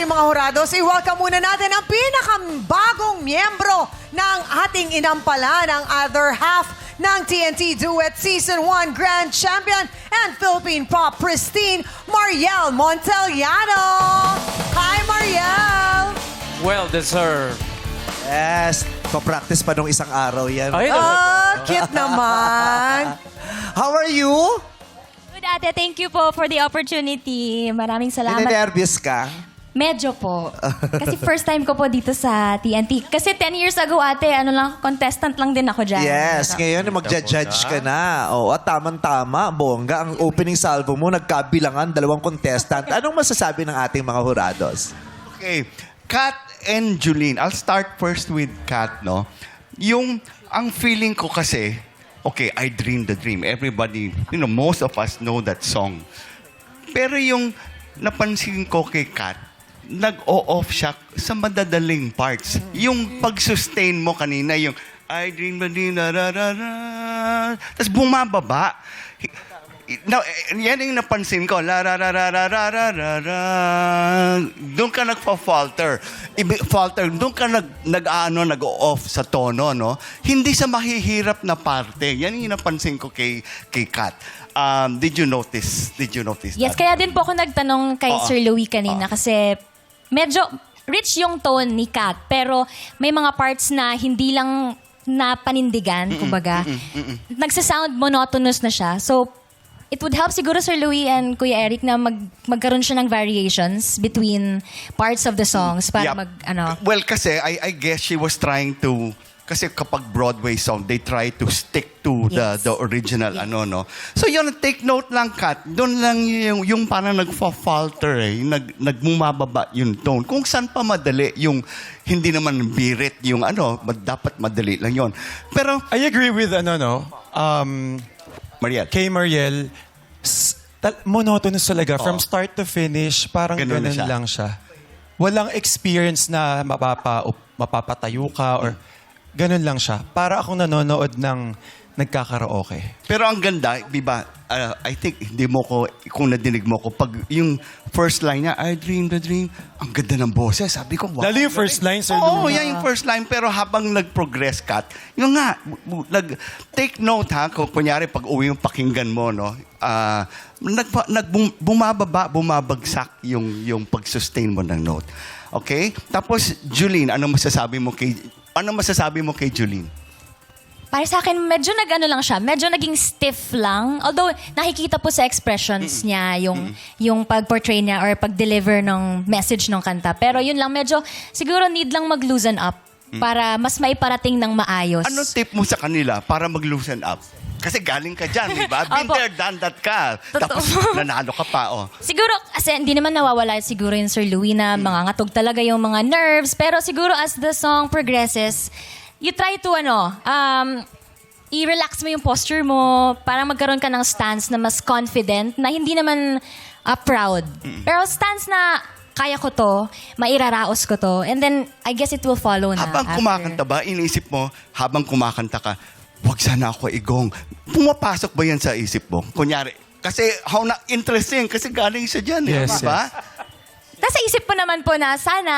ating mga hurados, i-welcome muna natin ang pinakabagong miyembro ng ating inampala ng other half ng TNT Duet Season 1 Grand Champion and Philippine Pop Pristine, Mariel Montellano. Hi, Mariel! Well deserved. Yes. Pa-practice pa nung isang araw yan. Ay, Cute naman. How are you? Good, ate. Thank you po for the opportunity. Maraming salamat. Nininervyos ka? Medyo po. Kasi first time ko po dito sa TNT. Kasi 10 years ago, ate, contestant lang din ako dyan. Yes. Ngayon, magja-judge ka na. Oh, at tamang-tama, bongga. Ang opening salvo mo, nagkabilangan, 2 contestant. Anong masasabi ng ating mga hurados? Okay. Kat and Julene. I'll start first with Kat, no? Ang feeling ko kasi, okay, I dream the dream. Everybody, most of us know that song. Pero yung napansin ko kay Kat, nag-o-off siya sa madadaling parts. Yung pag-sustain mo kanina, yung I dream the dream, tapos bumababa. Now, yan yung napansin ko. Doon ka nagpa-falter. Falter, doon ka nag-o-off sa tono, no? Hindi sa mahihirap na parte. Yan yung napansin ko kay Kat. Did you notice Yes, that? kaya din po ako nagtanong kay Oo. Sir Louie kanina kasi medyo rich yung tone ni Kat, pero may mga parts na hindi lang na panindigan, kumbaga. Nagsasound monotonous na siya. So, it would help siguro Sir Louie and Kuya Eric na magkaroon siya ng variations between parts of the songs para Yep. Well, kasi I guess she was trying to, kasi kapag Broadway song, they try to stick to Yes. the original, Yes. no? So yun, take note lang, Kat. Doon lang yung parang nagfa-falter nagmumababa yung tone. Kung saan pa madali, yung hindi naman birit, yung dapat madali lang yon. Pero, I agree with Mariel, kay Mariel, monotonous talaga. From Oo. start to finish, parang Ganun na ganun siya. lang siya. Walang experience na mapapatayo ka or ganun lang siya. Para akong nanonood ng nagkakaraoke. pero ang ganda, di ba, I think, hindi mo ko, kung nadinig mo ko, pag yung first line niya, I dream the dream, ang ganda ng boses. Sabi ko, wow. Lalo yung first line, Sir Oo, Louie. yan yung first line. Pero habang nag-progress, Kat, yung nga, take note, ha, kung kunyari, pag uwi yung pakinggan mo, no, bumabagsak yung pag-sustain mo ng note. Okay? Tapos, Julene, ano masasabi mo kay Julene? Para sa akin, medyo lang siya. Medyo naging stiff lang. Although, nakikita po sa expressions niya yung pag-portray niya or pag-deliver ng message ng kanta. Pero yun lang, medyo siguro need lang mag-loosen up para mas maiparating ng maayos. Anong tip mo sa kanila para mag-loosen up? Kasi galing ka dyan, di ba? Been Opo. there, done that ka. Totoo. Tapos, nanalo ka pa, oh. Siguro, kasi hindi naman nawawala siguro yung Sir Louie na mangangatog talaga yung mga nerves. Pero siguro as the song progresses, you try to i-relax mo yung posture mo para magkaroon ka ng stance na mas confident na hindi naman proud. Pero stance na kaya ko to, mairaraos ko to, and then I guess it will follow na. Habang after. kumakanta ba, iniisip mo, habang kumakanta ka, wag sana ako igong. Pumapasok ba yan sa isip mo? Kunyari, kasi interesting, kasi galing siya dyan, Yes, di ba? Nasa isip mo naman po na sana,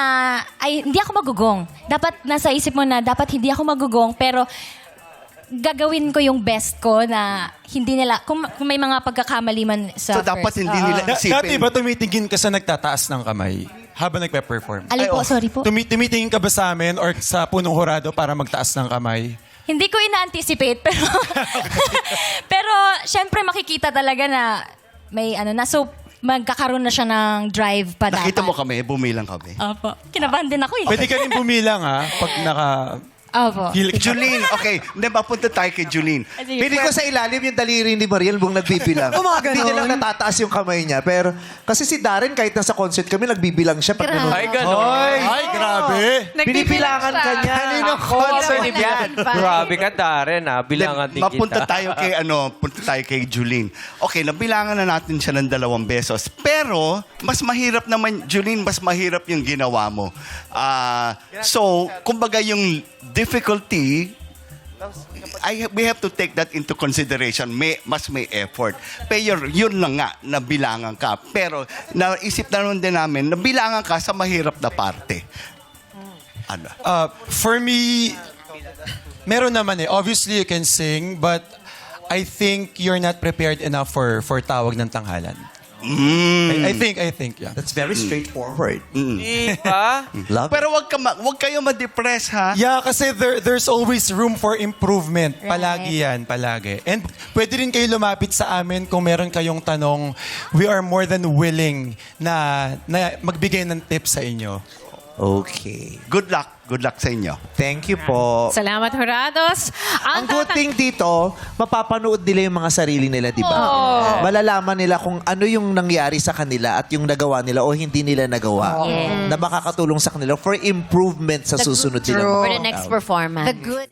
ay hindi ako magugong. Dapat nasa isip mo na dapat hindi ako magugong, pero gagawin ko yung best ko na hindi nila, kung may mga pagkakamali man sa So, dapat first. hindi Oo. nila isipin. Dati ba tumitingin ka sa nagtataas ng kamay habang nagpe-perform? Alin po, sorry po. Tumitingin ka ba sa amin or sa punong hurado para magtaas ng kamay? Hindi ko ina-anticipate, pero pero syempre makikita talaga na may so magkakaroon na siya ng drive pa dapat. Nakita mo kami, bumilang kami. Opo. Kinabahan din ako eh. Pwede ka rin bumilang pag Opo. feel Julene, okay. Hindi, papunta tayo kay Julene. Sige. Pili ko sa ilalim yung daliri ni Mariel buong nagbibilang. Gumaganon. Hindi niya lang natataas yung kamay niya. Pero, kasi si Darren, kahit nasa concert kami, nagbibilang siya. Pag ganun. Ay, gano'n. Ay, grabe! Binibilangan ka niya. Concert yan. Grabe ka, Darren, ha? Bilangan din Mapunta kita. tayo kay Julene. Okay, nabilangan na natin siya ng 2 beses. Pero, mas mahirap naman, Julene, mas mahirap yung ginawa mo. So, kumbaga yung difficulty we have to take that into consideration. Mas may effort. Pero yun lang nga, nabilangan ka. Pero naisip na nun din namin, nabilangan ka sa mahirap na parte. Ano? For me, meron naman eh. Obviously, you can sing, but I think you're not prepared enough for Tawag ng Tanghalan. I think, yeah. That's very straightforward. Diba? Love Pero wag kayo ma-depress, ha? Yeah, kasi there's always room for improvement. Palagi yan, palagi. And pwede rin kayo lumapit sa amin kung meron kayong tanong. We are more than willing na magbigay ng tips sa inyo. Okay. Good luck. Good luck sa inyo. Thank you po. Salamat, Jurados. Ang good thing dito, mapapanood nila yung mga sarili nila, di ba? Malalaman nila kung ano yung nangyari sa kanila at yung nagawa nila o hindi nila nagawa. Yes. Na makakatulong sa kanila for improvement sa susunod silang For the next performance. The good